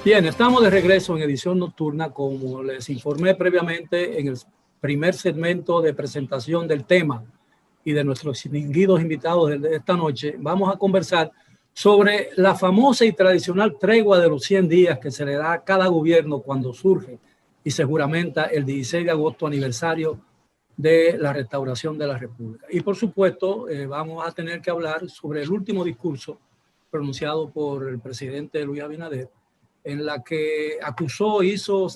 Bien, estamos de regreso en edición nocturna. Como les informé previamente en el primer segmento de presentación del tema y de nuestros distinguidos invitados de esta noche, vamos a conversar sobre la famosa y tradicional tregua de los 100 días que se le da a cada gobierno cuando surge y se juramenta el 16 de agosto, aniversario de la restauración de la República. Y por supuesto, vamos a tener que hablar sobre el último discurso pronunciado por el presidente Luis Abinader, en la que acusó, hizo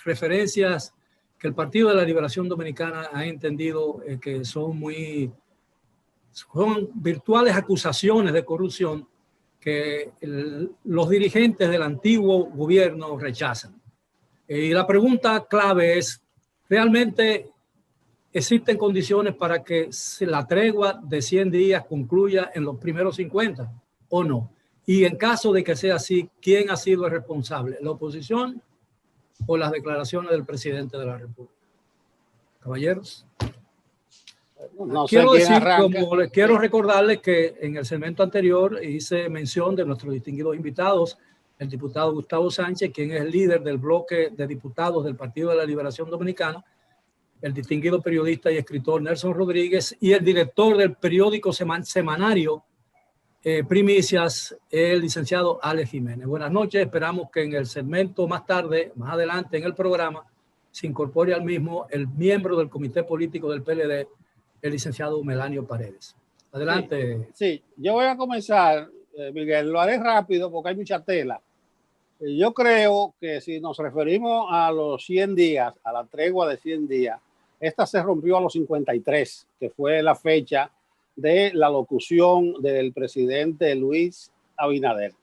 referencias que el Partido de la Liberación Dominicana ha entendido que son virtuales acusaciones de corrupción que los dirigentes del antiguo gobierno rechazan. Y la pregunta clave es, ¿realmente existen condiciones para que la tregua de 100 días concluya en los primeros 50 o no? Y en caso de que sea así, ¿quién ha sido el responsable? ¿La oposición o las declaraciones del presidente de la República? Caballeros. No sé quién arranca. Quiero recordarles que en el segmento anterior hice mención de nuestros distinguidos invitados, el diputado Gustavo Sánchez, quien es el líder del bloque de diputados del Partido de la Liberación Dominicana, el distinguido periodista y escritor Nelson Rodríguez y el director del periódico semanario Primicias, el licenciado Alex Jiménez. Buenas noches, esperamos que en el segmento más tarde, más adelante en el programa, se incorpore al mismo el miembro del comité político del PLD, el licenciado Melanio Paredes. Adelante. Sí, yo voy a comenzar, Miguel, lo haré rápido porque hay mucha tela. Yo creo que si nos referimos a los 100 días, a la tregua de 100 días, esta se rompió a los 53, que fue la fecha de la locución del presidente Luis Abinader.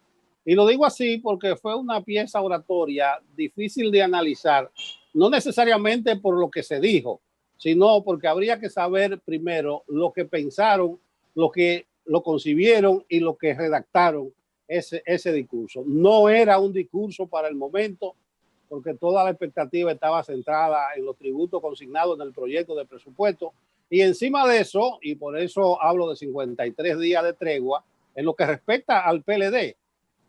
Y lo digo así porque fue una pieza oratoria difícil de analizar, no necesariamente por lo que se dijo, sino porque habría que saber primero lo que pensaron, lo que lo concibieron y lo que redactaron ese discurso. No era un discurso para el momento, porque toda la expectativa estaba centrada en los tributos consignados en el proyecto de presupuesto. Y encima de eso, y por eso hablo de 53 días de tregua, en lo que respecta al PLD,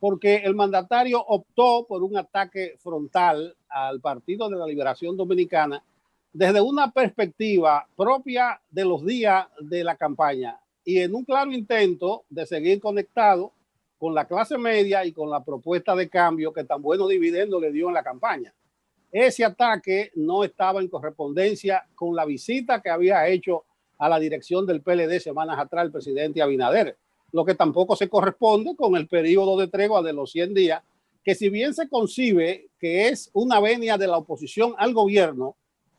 porque el mandatario optó por un ataque frontal al Partido de la Liberación Dominicana desde una perspectiva propia de los días de la campaña y en un claro intento de seguir conectado con la clase media y con la propuesta de cambio que tan buenos dividendos le dio en la campaña. Ese ataque no estaba en correspondencia con la visita que había hecho a la dirección del PLD semanas atrás el presidente Abinader, lo que tampoco se corresponde con el periodo de tregua de los 100 días, que si bien se concibe que es una venia de la oposición al gobierno,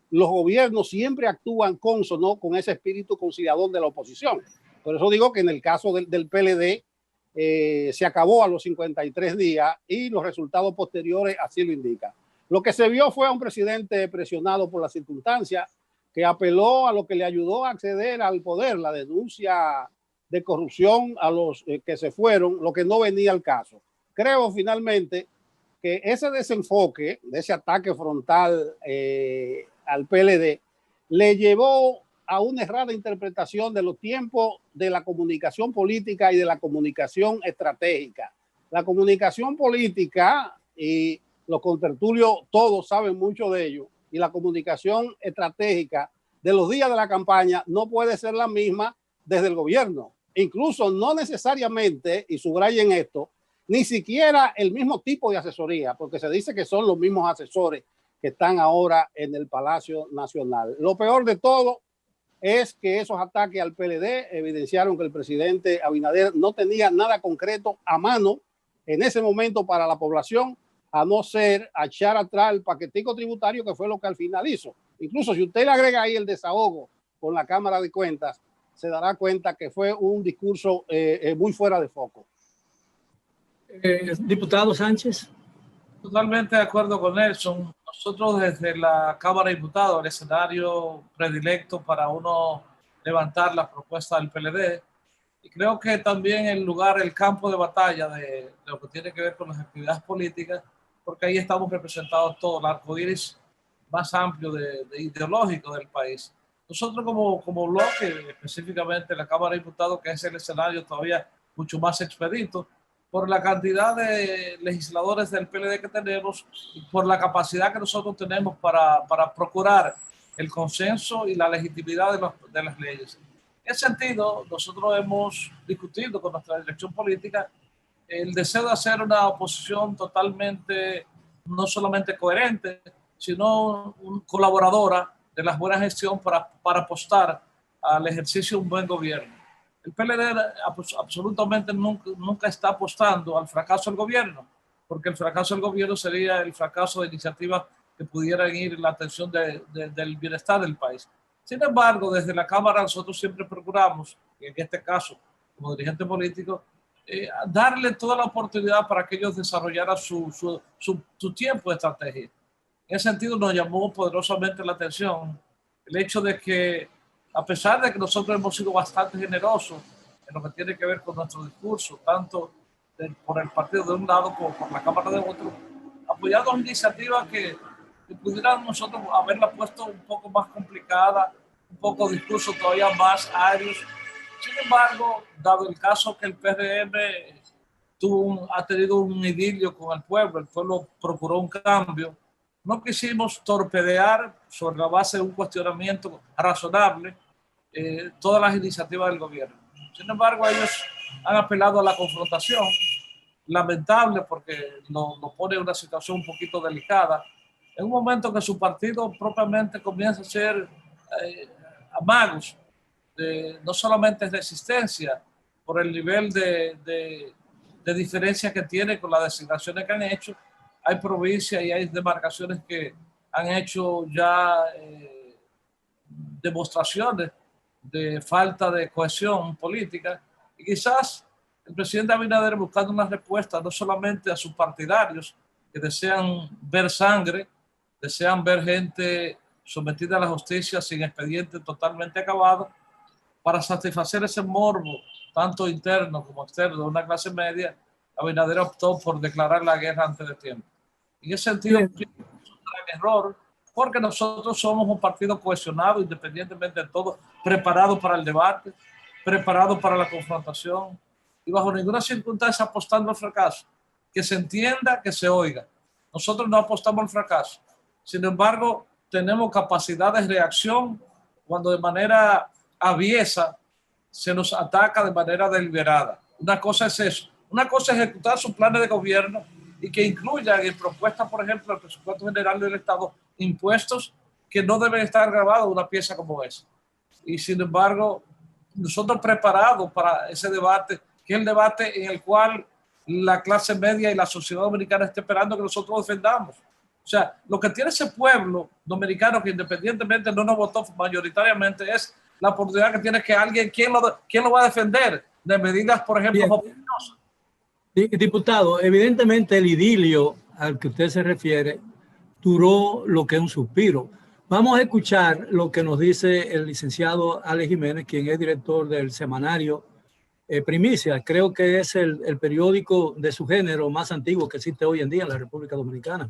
los gobiernos siempre actúan consono con ese espíritu conciliador de la oposición. Por eso digo que en el caso del PLD se acabó a los 53 días y los resultados posteriores así lo indican. Lo que se vio fue a un presidente presionado por las circunstancias que apeló a lo que le ayudó a acceder al poder, la denuncia de corrupción a los que se fueron, lo que no venía al caso. Creo finalmente que ese desenfoque, de ese ataque frontal al PLD, le llevó a una errada interpretación de los tiempos de la comunicación política y de la comunicación estratégica. La comunicación política, y los contertulios todos saben mucho de ello, y la comunicación estratégica de los días de la campaña no puede ser la misma desde el gobierno. Incluso no necesariamente, y subrayen esto, ni siquiera el mismo tipo de asesoría, porque se dice que son los mismos asesores que están ahora en el Palacio Nacional. Lo peor de todo es que esos ataques al PLD evidenciaron que el presidente Abinader no tenía nada concreto a mano en ese momento para la población, a no ser a echar atrás el paquetico tributario, que fue lo que al final hizo. Incluso si usted le agrega ahí el desahogo con la Cámara de Cuentas, se dará cuenta que fue un discurso muy fuera de foco. Diputado Sánchez. Totalmente de acuerdo con Nelson. Nosotros desde la Cámara de Diputados, el escenario predilecto para uno levantar la propuesta del PLD, y creo que también el campo de batalla de lo que tiene que ver con las actividades políticas, porque ahí estamos representados todo el arco iris más amplio de ideológico del país. Nosotros como bloque, específicamente la Cámara de Diputados, que es el escenario todavía mucho más expedito, por la cantidad de legisladores del PLD que tenemos y por la capacidad que nosotros tenemos para procurar el consenso y la legitimidad de las leyes. En ese sentido, nosotros hemos discutido con nuestra dirección política el deseo de hacer una oposición totalmente, no solamente coherente, sino colaboradora de la buena gestión para apostar al ejercicio de un buen gobierno. El PLD absolutamente nunca está apostando al fracaso del gobierno, porque el fracaso del gobierno sería el fracaso de iniciativas que pudieran ir en la atención del bienestar del país. Sin embargo, desde la Cámara nosotros siempre procuramos, en este caso, como dirigente político, darle toda la oportunidad para que ellos desarrollaran su tiempo de estrategia. En ese sentido, nos llamó poderosamente la atención el hecho de que, a pesar de que nosotros hemos sido bastante generosos en lo que tiene que ver con nuestro discurso, tanto por el partido de un lado como por la Cámara de otro, apoyando iniciativas que pudieran nosotros haberla puesto un poco más complicada, un poco discursos todavía más aéreos. Sin embargo, dado el caso que el PRM ha tenido un idilio con el pueblo procuró un cambio, no quisimos torpedear sobre la base de un cuestionamiento razonable todas las iniciativas del gobierno. Sin embargo, ellos han apelado a la confrontación, lamentable porque nos pone en una situación un poquito delicada, en un momento que su partido propiamente comienza a ser amagos, no solamente resistencia por el nivel de diferencia que tiene con las designaciones que han hecho. Hay provincias y hay demarcaciones que han hecho ya demostraciones de falta de cohesión política y quizás el presidente Abinader buscando una respuesta no solamente a sus partidarios que desean ver sangre, desean ver gente sometida a la justicia sin expediente totalmente acabado, para satisfacer ese morbo, tanto interno como externo, de una clase media. Abinader optó por declarar la guerra antes de tiempo. En ese sentido, es un gran error, porque nosotros somos un partido cohesionado, independientemente de todo, preparado para el debate, preparado para la confrontación y bajo ninguna circunstancia apostando al fracaso. Que se entienda, que se oiga. Nosotros no apostamos al fracaso. Sin embargo, tenemos capacidad de reacción cuando de manera aviesa se nos ataca de manera deliberada. Una cosa es eso. Una cosa es ejecutar sus planes de gobierno y que incluyan en propuestas, por ejemplo, el presupuesto general del Estado, impuestos que no deben estar grabados en una pieza como esa. Y sin embargo, nosotros preparados para ese debate, que es el debate en el cual la clase media y la sociedad dominicana está esperando que nosotros defendamos. O sea, lo que tiene ese pueblo dominicano que independientemente no nos votó mayoritariamente es la oportunidad que tiene que alguien, ¿quién lo va a defender de medidas, por ejemplo, opiniosas? Diputado, evidentemente el idilio al que usted se refiere duró lo que es un suspiro. Vamos a escuchar lo que nos dice el licenciado Alex Jiménez, quien es director del semanario Primicia. Creo que es el periódico de su género más antiguo que existe hoy en día en la República Dominicana.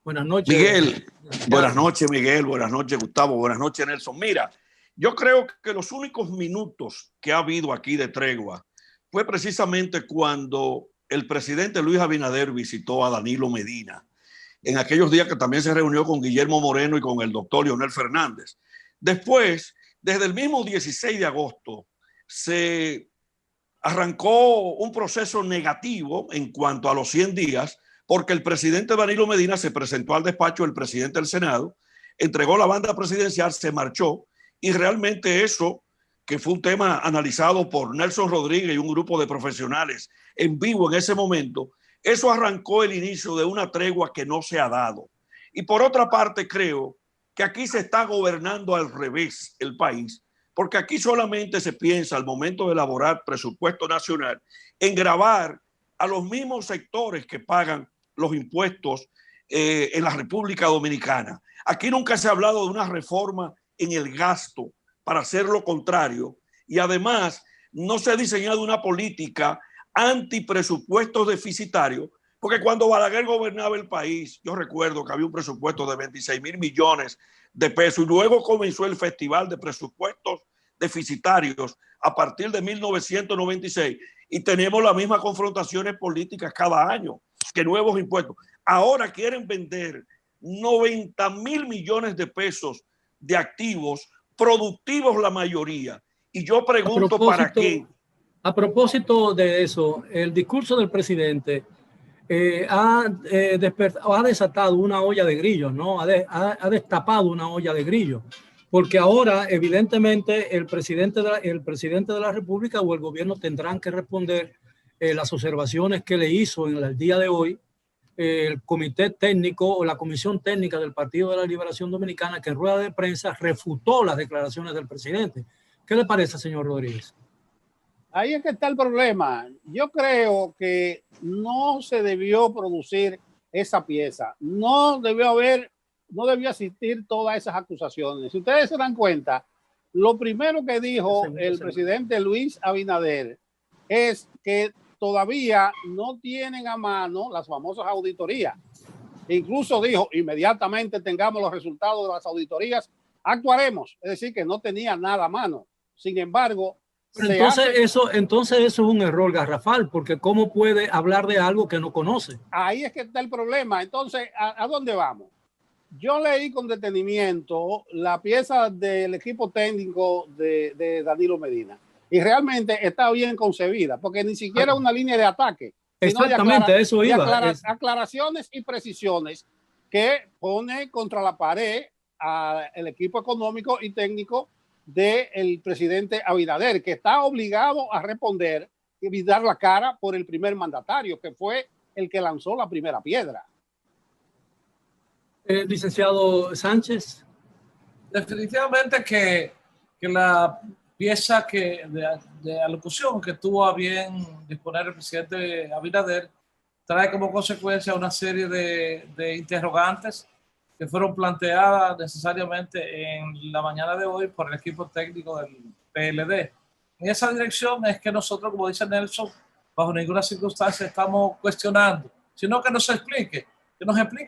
Buenas noches. Miguel, buenas noches, Miguel. Buenas noches, Gustavo. Buenas noches, Nelson. Mira, yo creo que los únicos minutos que ha habido aquí de tregua fue precisamente cuando el presidente Luis Abinader visitó a Danilo Medina, en aquellos días que también se reunió con Guillermo Moreno y con el doctor Leonel Fernández. Después, desde el mismo 16 de agosto, se arrancó un proceso negativo en cuanto a los 100 días, porque el presidente Danilo Medina se presentó al despacho del presidente del Senado, entregó la banda presidencial, se marchó, y realmente eso, que fue un tema analizado por Nelson Rodríguez y un grupo de profesionales en vivo en ese momento, eso arrancó el inicio de una tregua que no se ha dado. Y por otra parte, creo que aquí se está gobernando al revés el país, porque aquí solamente se piensa al momento de elaborar presupuesto nacional en gravar a los mismos sectores que pagan los impuestos en la República Dominicana. Aquí nunca se ha hablado de una reforma en el gasto para hacer lo contrario, y además no se ha diseñado una política antipresupuestos deficitarios, porque cuando Balaguer gobernaba el país, yo recuerdo que había un presupuesto de 26 mil millones de pesos y luego comenzó el festival de presupuestos deficitarios a partir de 1996 y tenemos las mismas confrontaciones políticas cada año, que nuevos impuestos. Ahora quieren vender 90.000 millones de pesos de activos productivos la mayoría. Y yo pregunto, ¿para qué? A propósito de eso, el discurso del presidente ha desatado una olla de grillos, ¿no? Ha destapado una olla de grillos, porque ahora evidentemente el presidente de la República o el gobierno tendrán que responder las observaciones que le hizo en el día de hoy el comité técnico o la comisión técnica del Partido de la Liberación Dominicana, que en rueda de prensa refutó las declaraciones del presidente. ¿Qué le parece, señor Rodríguez? Ahí es que está el problema. Yo creo que no se debió producir esa pieza. No debió existir todas esas acusaciones. Si ustedes se dan cuenta, lo primero que dijo el presidente Luis Abinader es que todavía no tienen a mano las famosas auditorías. Incluso dijo, inmediatamente tengamos los resultados de las auditorías, actuaremos. Es decir, que no tenía nada a mano. Sin embargo, entonces eso es un error garrafal, porque ¿cómo puede hablar de algo que no conoce? Ahí es que está el problema. Entonces, ¿a dónde vamos? Yo leí con detenimiento la pieza del equipo técnico de Danilo Medina y realmente está bien concebida, porque ni siquiera una línea de ataque. Exactamente, eso iba. Aclaraciones y precisiones que pone contra la pared al equipo económico y técnico del presidente Abinader, que está obligado a responder y dar la cara por el primer mandatario, que fue el que lanzó la primera piedra. Licenciado Sánchez. Definitivamente que la pieza de alocución que tuvo a bien disponer el presidente Abinader trae como consecuencia una serie de interrogantes que fueron planteadas necesariamente en la mañana de hoy por el equipo técnico del PLD. En esa dirección es que nosotros, como dice Nelson, bajo ninguna circunstancia estamos cuestionando, sino que nos explique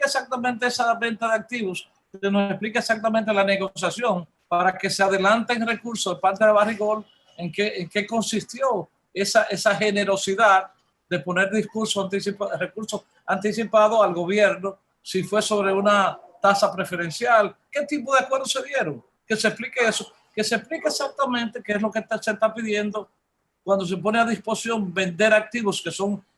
exactamente esa venta de activos, que nos explique exactamente la negociación para que se adelanten recursos de parte de Barrigol, en qué consistió esa generosidad de poner recursos anticipados al gobierno, si fue sobre una tasa preferencial, qué tipo de acuerdos se dieron, que se explique eso, que se explique exactamente qué es lo que se está pidiendo cuando se pone a disposición vender activos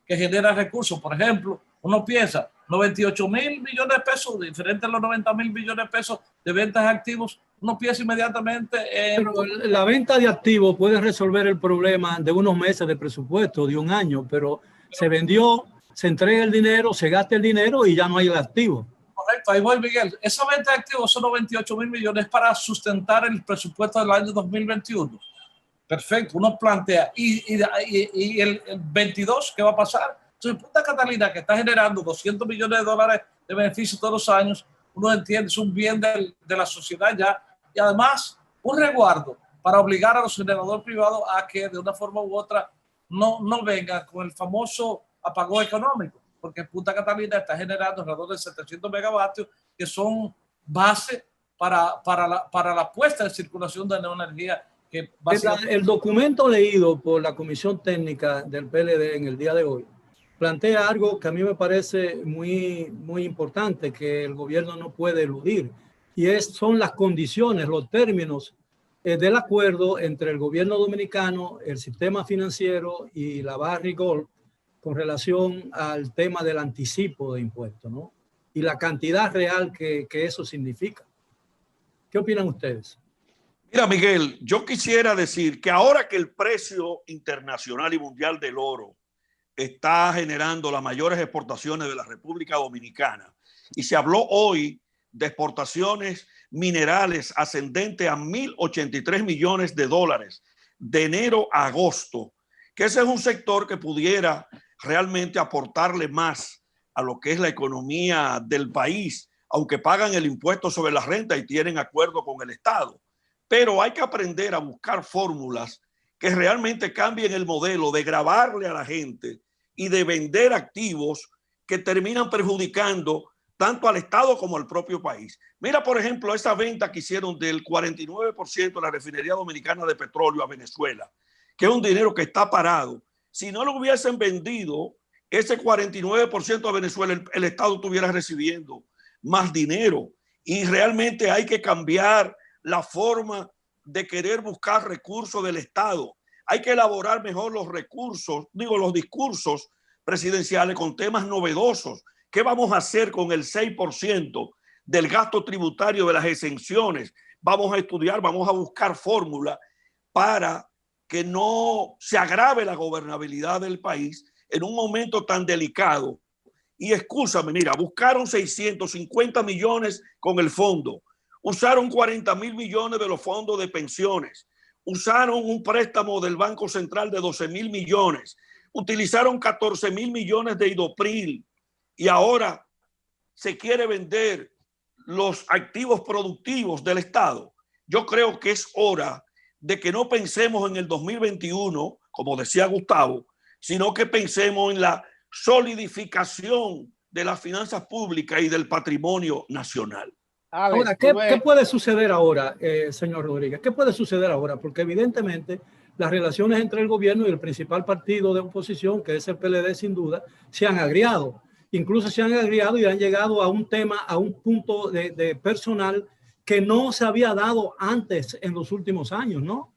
que generan recursos. Por ejemplo, uno piensa 98.000 millones de pesos, diferente a los 90.000 millones de pesos de ventas de activos, uno piensa inmediatamente en... Pero la venta de activos puede resolver el problema de unos meses de presupuesto, de un año, pero se vendió, se entrega el dinero, se gasta el dinero y ya no hay el activo. Correcto, ahí voy, Miguel. Esa venta de activos son 98.000 millones para sustentar el presupuesto del año 2021. Perfecto, uno plantea. ¿Y el 22 qué va a pasar? Entonces, Punta Catalina, que está generando 200 millones de dólares de beneficio todos los años, uno entiende, es un bien de la sociedad ya. Y además, un resguardo para obligar a los generadores privados a que de una forma u otra no vengan con el famoso apagón económico, porque Punta Catalina está generando alrededor de 700 megavatios que son base para la puesta en circulación de energía. Que el documento leído por la comisión técnica del PLD en el día de hoy plantea algo que a mí me parece muy, muy importante, que el gobierno no puede eludir, y son las condiciones, los términos del acuerdo entre el gobierno dominicano, el sistema financiero y la Barrigol con relación al tema del anticipo de impuestos, ¿no? Y la cantidad real que eso significa. ¿Qué opinan ustedes? Mira, Miguel, yo quisiera decir que ahora que el precio internacional y mundial del oro está generando las mayores exportaciones de la República Dominicana, y se habló hoy de exportaciones minerales ascendentes a 1.083 millones de dólares de enero a agosto, que ese es un sector que pudiera realmente aportarle más a lo que es la economía del país, aunque pagan el impuesto sobre la renta y tienen acuerdo con el Estado. Pero hay que aprender a buscar fórmulas que realmente cambien el modelo de gravarle a la gente y de vender activos que terminan perjudicando tanto al Estado como al propio país. Mira, por ejemplo, esa venta que hicieron del 49% de la refinería dominicana de petróleo a Venezuela, que es un dinero que está parado. Si no lo hubiesen vendido ese 49% a Venezuela, el Estado estuviera recibiendo más dinero. Y realmente hay que cambiar la forma de querer buscar recursos del Estado. Hay que elaborar mejor los recursos, los discursos presidenciales con temas novedosos. ¿Qué vamos a hacer con el 6% del gasto tributario de las exenciones? Vamos a estudiar, vamos a buscar fórmulas para que no se agrave la gobernabilidad del país en un momento tan delicado. Y escúchame, mira, buscaron 650 millones con el fondo, usaron 40.000 millones de los fondos de pensiones, usaron un préstamo del Banco Central de 12.000 millones, utilizaron 14.000 millones de Idopril y ahora se quiere vender los activos productivos del Estado. Yo creo que es hora de que no pensemos en el 2021, como decía Gustavo, sino que pensemos en la solidificación de las finanzas públicas y del patrimonio nacional. Ahora, ¿qué puede suceder ahora, señor Rodríguez? ¿Qué puede suceder ahora? Porque evidentemente las relaciones entre el gobierno y el principal partido de oposición, que es el PLD, sin duda, se han agriado. Incluso se han agriado y han llegado a un tema, a un punto de personal que no se había dado antes en los últimos años, ¿no?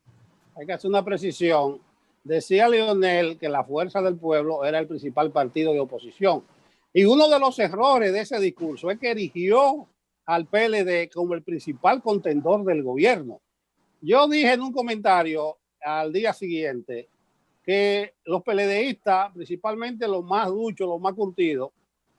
Hay que hacer una precisión. Decía Leonel que la Fuerza del Pueblo era el principal partido de oposición. Y uno de los errores de ese discurso es que erigió al PLD como el principal contendor del gobierno. Yo dije en un comentario al día siguiente que los PLDistas, principalmente los más duchos, los más curtidos,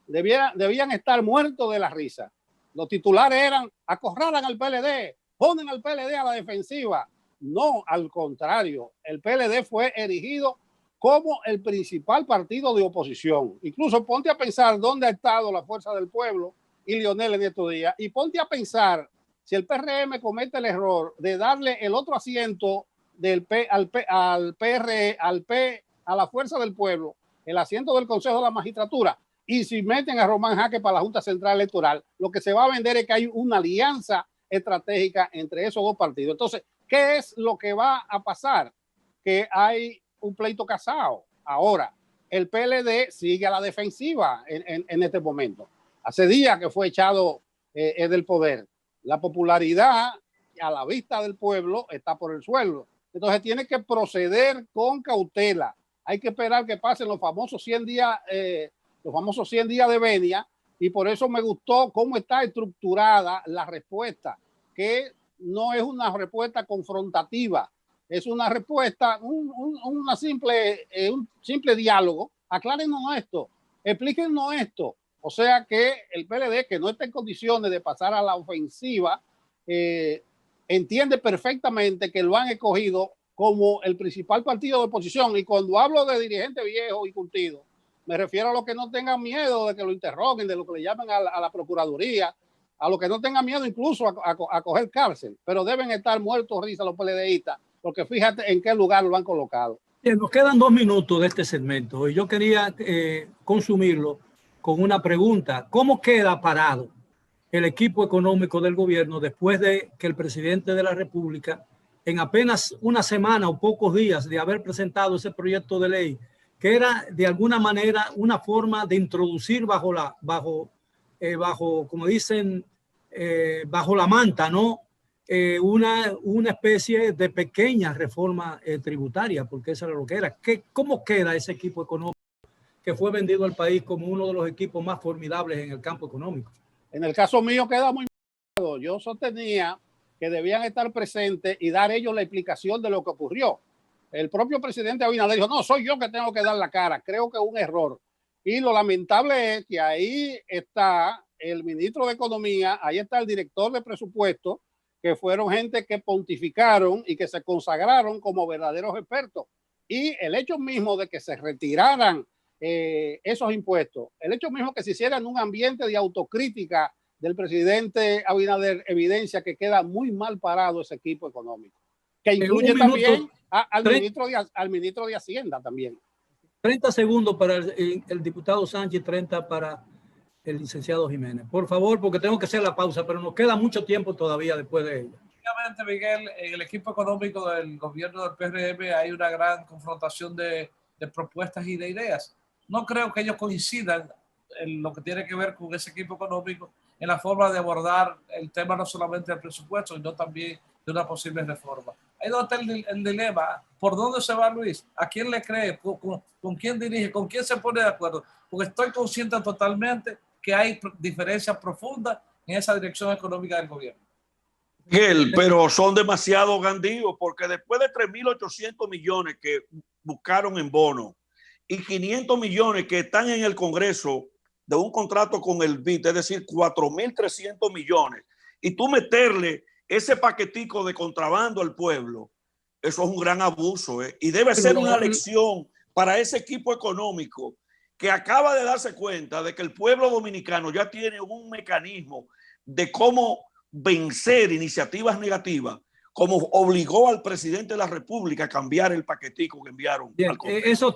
debían estar muertos de la risa. Los titulares eran: acorralan al PLD, ponen al PLD a la defensiva. No, al contrario, el PLD fue erigido como el principal partido de oposición. Incluso ponte a pensar dónde ha estado la Fuerza del Pueblo y Leonel en estos días, y ponte a pensar si el PRM comete el error de darle el otro asiento a la Fuerza del Pueblo, el asiento del Consejo de la Magistratura, y si meten a Román Jaque para la Junta Central Electoral, lo que se va a vender es que hay una alianza estratégica entre esos dos partidos. Entonces, ¿qué es lo que va a pasar? Que hay un pleito casado. Ahora, el PLD sigue a la defensiva en este momento. Hace días que fue echado del poder. La popularidad a la vista del pueblo está por el suelo. Entonces tiene que proceder con cautela. Hay que esperar que pasen los famosos 100 días, de venia, y por eso me gustó cómo está estructurada la respuesta, que no es una respuesta confrontativa, es una respuesta, un simple diálogo. Aclárenos esto, explíquenos esto. O sea que el PLD, que no está en condiciones de pasar a la ofensiva, entiende perfectamente que lo han escogido como el principal partido de oposición. Y cuando hablo de dirigente viejo y curtido, me refiero a los que no tengan miedo de que lo interroguen, de lo que le llaman a la Procuraduría, a los que no tengan miedo incluso a coger cárcel, pero deben estar muertos risa los PLDistas, porque fíjate en qué lugar lo han colocado. Bien, nos quedan 2 minutos de este segmento y yo quería consumirlo con una pregunta. ¿Cómo queda parado el equipo económico del gobierno después de que el presidente de la República, en apenas una semana o pocos días de haber presentado ese proyecto de ley, que era de alguna manera una forma de introducir bajo como dicen, bajo la manta, ¿no? Una especie de pequeña reforma tributaria, porque eso era lo que era. ¿Cómo queda ese equipo económico que fue vendido al país como uno de los equipos más formidables en el campo económico? En el caso mío queda muy mal. Yo sostenía que debían estar presentes y dar ellos la explicación de lo que ocurrió. El propio presidente Abinader dijo: no, soy yo que tengo que dar la cara. Creo que es un error. Y lo lamentable es que ahí está el ministro de Economía, ahí está el director de presupuesto, que fueron gente que pontificaron y que se consagraron como verdaderos expertos. Y el hecho mismo de que se retiraran esos impuestos, el hecho mismo que se hiciera en un ambiente de autocrítica del presidente Abinader, evidencia que queda muy mal parado ese equipo económico, que incluye también al ministro de Hacienda también. 30 segundos para el diputado Sánchez, 30 para el licenciado Jiménez. Por favor, porque tengo que hacer la pausa, pero nos queda mucho tiempo todavía después de ella. Obviamente, Miguel, en el equipo económico del gobierno del PRM hay una gran confrontación de propuestas y de ideas. No creo que ellos coincidan en lo que tiene que ver con ese equipo económico, en la forma de abordar el tema no solamente del presupuesto, sino también de una posible reforma. Ahí donde está el dilema. ¿Por dónde se va Luis? ¿A quién le cree? ¿Con quién dirige? ¿Con quién se pone de acuerdo? Porque estoy consciente totalmente que hay diferencias profundas en esa dirección económica del gobierno. Miguel, pero son demasiado gandíos, porque después de 3.800 millones que buscaron en bono y 500 millones que están en el Congreso de un contrato con el BID, es decir, 4.300 millones, y tú meterle ese paquetico de contrabando al pueblo, eso es un gran abuso, y debe ser una lección para ese equipo económico que acaba de darse cuenta de que el pueblo dominicano ya tiene un mecanismo de cómo vencer iniciativas negativas, como obligó al presidente de la República a cambiar el paquetico que enviaron. Bien, esos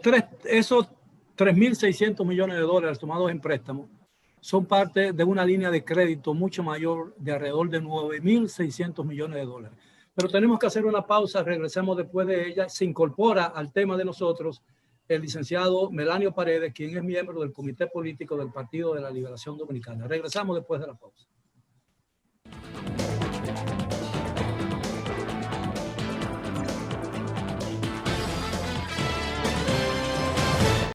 3.600 millones de dólares tomados en préstamo son parte de una línea de crédito mucho mayor de alrededor de 9.600 millones de dólares. Pero tenemos que hacer una pausa, regresamos después de ella. Se incorpora al tema de nosotros el licenciado Melanio Paredes, quien es miembro del Comité Político del Partido de la Liberación Dominicana. Regresamos después de la pausa.